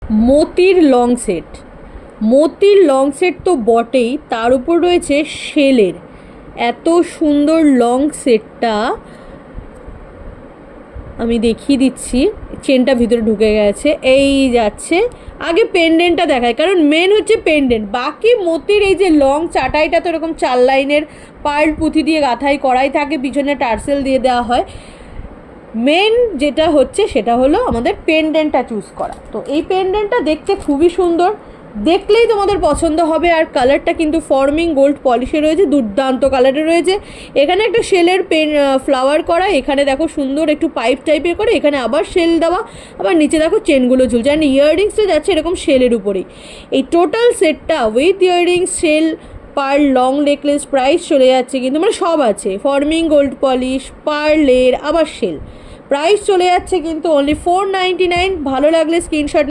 মোতির long set. মোতির long set তো বটেই, তার উপর রয়েছে শেলের। এত সুন্দর লং সেটটা আমি দেখিয়ে দিচ্ছি। চেনটা ভিতরে ঢুকে গেছে, এই যাচ্ছে। আগে পেন্ডেন্টটা দেখায়, কারণ মেন হচ্ছে পেন্ডেন্ট। বাকি মোতির এই যে লং চাটাইটা তো এরকম 4 লাইনের পার্ল পুঁথি দিয়ে গাঁথাই করাই থাকে, পিছনে টার্সেল দিয়ে দেওয়া হয়। মেন যেটা হচ্ছে সেটা হলো আমাদের পেন্ডেন্টটা চুজ করা। তো এই পেন্ডেন্টটা দেখতে খুবই সুন্দর, দেখলেই তোমাদের পছন্দ হবে। আর কালারটা কিন্তু ফর্মিং গোল্ড পলিশে রয়েছে, দুর্দান্ত কালারে রয়েছে। এখানে একটা শেলের ফ্লাওয়ার করা, এখানে দেখো সুন্দর একটু পাইপ টাইপের করে, এখানে আবার শেল দেওয়া, আবার নিচে দেখো চেনগুলো ঝুলছে। আর ইয়াররিংসটা যাচ্ছে এরকম শেলের উপরেই। এই টোটাল সেটটা with earrings, shell, pearl, long necklace, price চলে যাচ্ছে কিন্তু, মানে সব আছে, ফর্মিং গোল্ড পলিশ, পার্লের, আবার শেল, প্রাইস চলে যাচ্ছে কিন্তু অনলি 499। ভালো লাগলে স্ক্রিনশট